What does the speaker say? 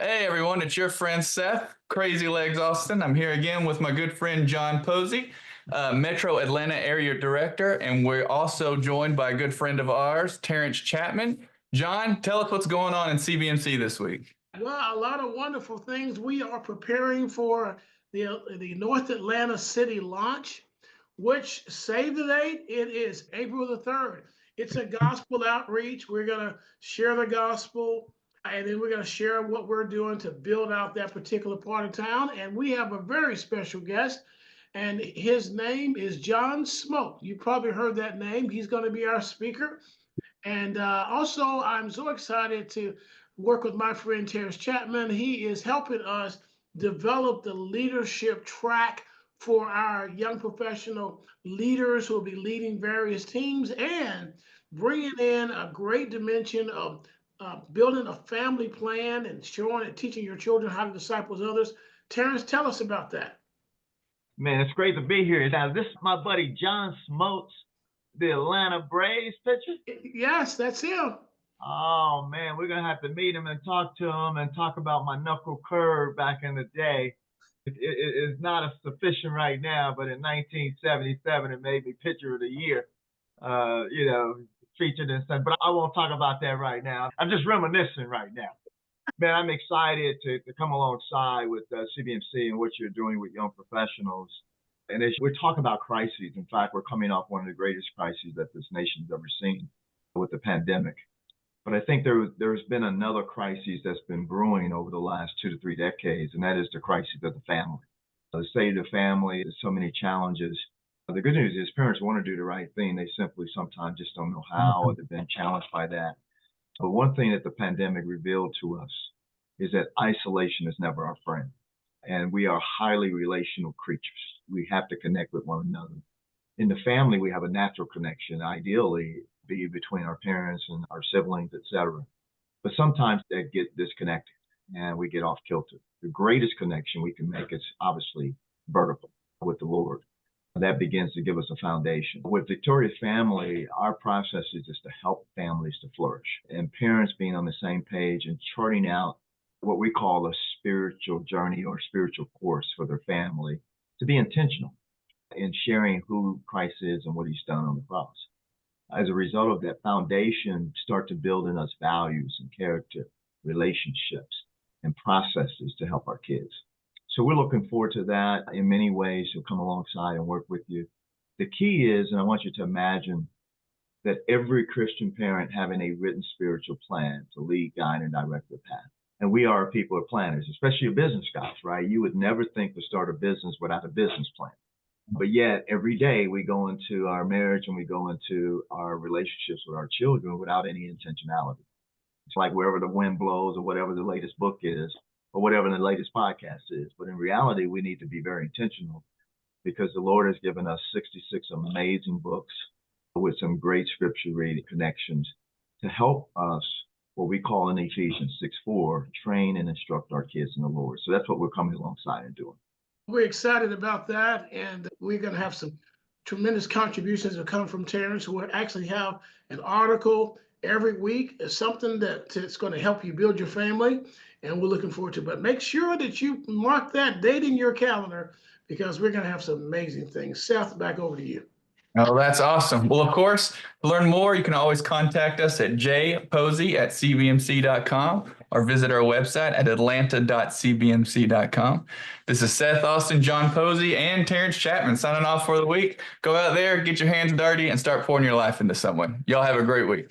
Hey everyone, it's your friend Seth, Crazy Legs Austin. I'm here again with my good friend John Posey, Metro Atlanta Area Director, and we're also joined by a good friend of ours, Terrence Chapman. John, tell us what's going on in CBMC this week. Well, a lot of wonderful things. We are preparing for the North Atlanta City launch, which save the date. It is April the 3rd. It's a gospel outreach. We're going to share the gospel, and then we're going to share what we're doing to build out that particular part of town. And we have a very special guest, and his name is John Smoke. You probably heard that name. He's going to be our speaker. And also, I'm so excited to work with my friend Terrence Chapman. He is helping us develop the leadership track for our young professional leaders who will be leading various teams and bringing in a great dimension of building a family plan and showing and teaching your children how to disciple others. Terrence, tell us about that. Man, it's great to be here. Now, this is my buddy John Smokes, the Atlanta Braves pitcher. Yes, that's him. Oh man, we're gonna have to meet him and talk to him and talk about my knuckle curve back in the day. It's not sufficient right now, but in 1977 it made me pitcher of the year. Featured and stuff. But I won't talk about that right now. I'm just reminiscing right now. Man, I'm excited to come alongside with CBMC and what you're doing with young professionals. And as we're talking about crises, in fact, we're coming off one of the greatest crises that this nation's ever seen with the pandemic. But I think there's been another crisis that's been brewing over the last 2 to 3 decades, and that is the crisis of the family. The state of the family, there's so many challenges. The good news is parents want to do the right thing. They simply sometimes just don't know how, or they've been challenged by that. But one thing that the pandemic revealed to us is that isolation is never our friend. And we are highly relational creatures. We have to connect with one another. In the family, we have a natural connection, ideally, be between our parents and our siblings, etc. But sometimes they get disconnected and we get off kilter. The greatest connection we can make is obviously vertical with the Lord. That begins to give us a foundation. With Victoria's Family, our process is just to help families to flourish and parents being on the same page and charting out what we call a spiritual journey or spiritual course for their family, to be intentional in sharing who Christ is and what he's done on the cross. As a result of that foundation, start to build in us values and character, relationships, and processes to help our kids. So we're looking forward to that in many ways. He'll come alongside and work with you. The key is, and I want you to imagine that every Christian parent having a written spiritual plan to lead, guide, and direct the path. And we are people of planners, especially your business guys, right? You would never think to start a business without a business plan. But yet every day we go into our marriage and we go into our relationships with our children without any intentionality. It's like wherever the wind blows or whatever the latest book is or whatever the latest podcast is. But in reality, we need to be very intentional because the Lord has given us 66 amazing books with some great scripture reading connections to help us, what we call in Ephesians 6:4, train and instruct our kids in the Lord. So that's what we're coming alongside and doing. We're excited about that, and we're going to have some tremendous contributions that come from Terrence, who will actually have an article every week, something that's going to help you build your family, and we're looking forward to it. But make sure that you mark that date in your calendar because we're going to have some amazing things. Seth, back over to you. Oh, that's awesome. Well, of course, to learn more, you can always contact us at jposey@cbmc.com or visit our website at atlanta.cbmc.com. This is Seth Austin, John Posey, and Terrence Chapman signing off for the week. Go out there, get your hands dirty, and start pouring your life into someone. Y'all have a great week.